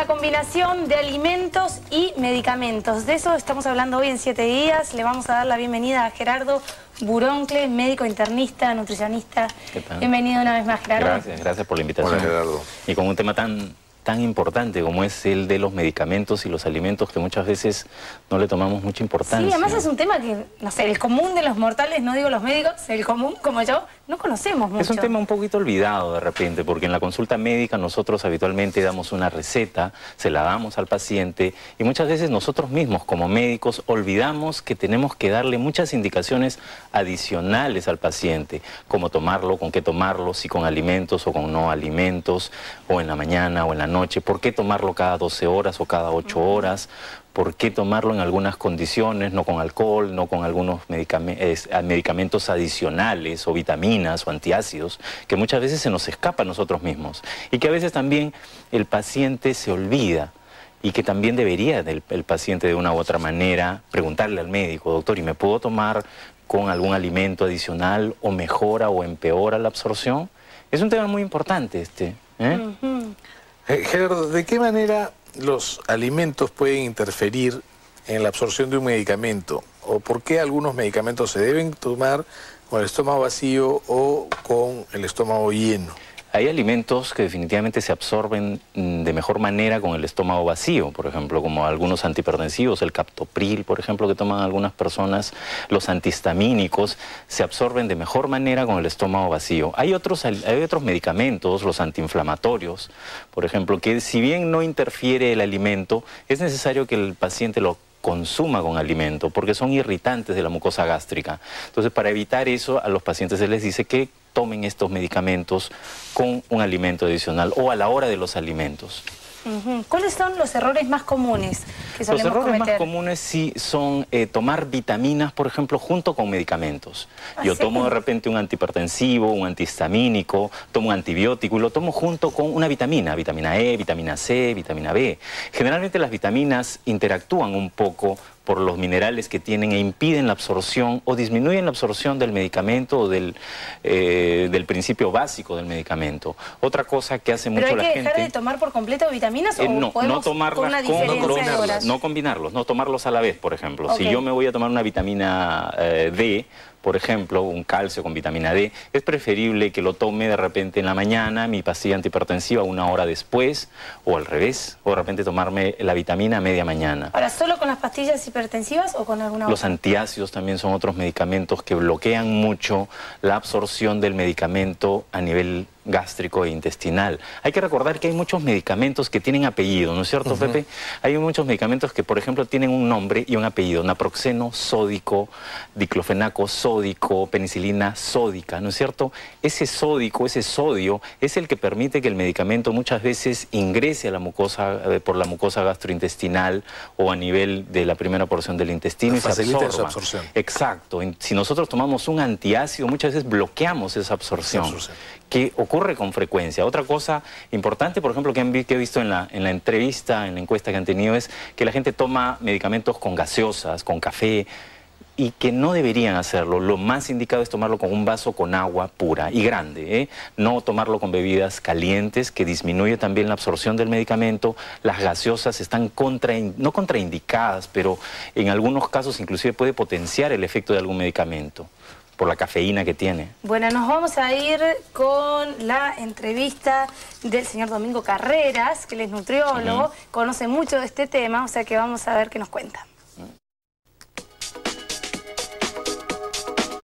la combinación de alimentos y medicamentos. De eso estamos hablando hoy en 7 días. Le vamos a dar la bienvenida a Gerardo Buroncle, médico internista, nutricionista. ¿Qué tal? Bienvenido una vez más, Gerardo. Gracias por la invitación. Hola, Gerardo. Y con un tema tan importante como es el de los medicamentos y los alimentos, que muchas veces no le tomamos mucha importancia. Sí, además es un tema que, no sé, el común de los mortales, no digo los médicos, el común como yo, no conocemos mucho. Es un tema un poquito olvidado de repente, porque en la consulta médica nosotros habitualmente damos una receta, se la damos al paciente y muchas veces nosotros mismos como médicos olvidamos que tenemos que darle muchas indicaciones adicionales al paciente, cómo tomarlo, con qué tomarlo, si con alimentos o con no alimentos, o en la mañana o en la noche, por qué tomarlo cada 12 horas o cada 8 horas, por qué tomarlo en algunas condiciones, no con alcohol, no con algunos medicamentos adicionales o vitaminas o antiácidos, que muchas veces se nos escapa a nosotros mismos y que a veces también el paciente se olvida. Y que también debería el paciente de una u otra manera preguntarle al médico: doctor, ¿y me puedo tomar con algún alimento adicional o mejora o empeora la absorción? Es un tema muy importante Gerardo, ¿de qué manera los alimentos pueden interferir en la absorción de un medicamento? ¿O por qué algunos medicamentos se deben tomar con el estómago vacío o con el estómago lleno? Hay alimentos que definitivamente se absorben de mejor manera con el estómago vacío, por ejemplo, como algunos antihipertensivos, el captopril, por ejemplo, que toman algunas personas, los antihistamínicos, se absorben de mejor manera con el estómago vacío. Hay otros medicamentos, los antiinflamatorios, por ejemplo, que si bien no interfiere el alimento, es necesario que el paciente lo consuma con alimento, porque son irritantes de la mucosa gástrica. Entonces, para evitar eso, a los pacientes se les dice que tomen estos medicamentos con un alimento adicional o a la hora de los alimentos. ¿Cuáles son los errores más comunes que solemos Los errores cometer? más comunes sí son tomar vitaminas, por ejemplo, junto con medicamentos. Yo tomo de repente un antihipertensivo, un antihistamínico, tomo un antibiótico y lo tomo junto con una vitamina, vitamina E, vitamina C, vitamina B. Generalmente las vitaminas interactúan un poco por los minerales que tienen e impiden la absorción o disminuyen la absorción del medicamento o del principio básico del medicamento. Otra cosa que hace mucho la gente... ¿Pero hay que dejar de tomar por completo vitaminas o no tomarlas con una diferencia de horas? No combinarlos, no tomarlos a la vez, por ejemplo. Okay. Si yo me voy a tomar una vitamina D, por ejemplo, un calcio con vitamina D, es preferible que lo tome de repente en la mañana, mi pastilla antihipertensiva 1 hora después, o al revés, o de repente tomarme la vitamina a media mañana. Ahora, ¿solo con las pastillas hipertensivas o con alguna otra? Los antiácidos también son otros medicamentos que bloquean mucho la absorción del medicamento a nivel gástrico e intestinal. Hay que recordar que hay muchos medicamentos que tienen apellido, ¿no es cierto, Pepe? Hay muchos medicamentos que, por ejemplo, tienen un nombre y un apellido: naproxeno sódico, diclofenaco sódico, penicilina sódica, ¿no es cierto? Ese sódico, ese sodio, es el que permite que el medicamento muchas veces ingrese a la mucosa, por la mucosa gastrointestinal o a nivel de la primera porción del intestino y se absorba. Su absorción. Exacto. Si nosotros tomamos un antiácido, muchas veces bloqueamos esa absorción. Que ocurre con frecuencia. Otra cosa importante, por ejemplo, que he visto en la entrevista, en la encuesta que han tenido, es que la gente toma medicamentos con gaseosas, con café, y que no deberían hacerlo. Lo más indicado es tomarlo con un vaso con agua pura y grande, no tomarlo con bebidas calientes, que disminuye también la absorción del medicamento. Las gaseosas están no contraindicadas, pero en algunos casos inclusive puede potenciar el efecto de algún medicamento por la cafeína que tiene. Bueno, nos vamos a ir con la entrevista del señor Domingo Carreras, que él es nutriólogo, conoce mucho de este tema, o sea que vamos a ver qué nos cuenta.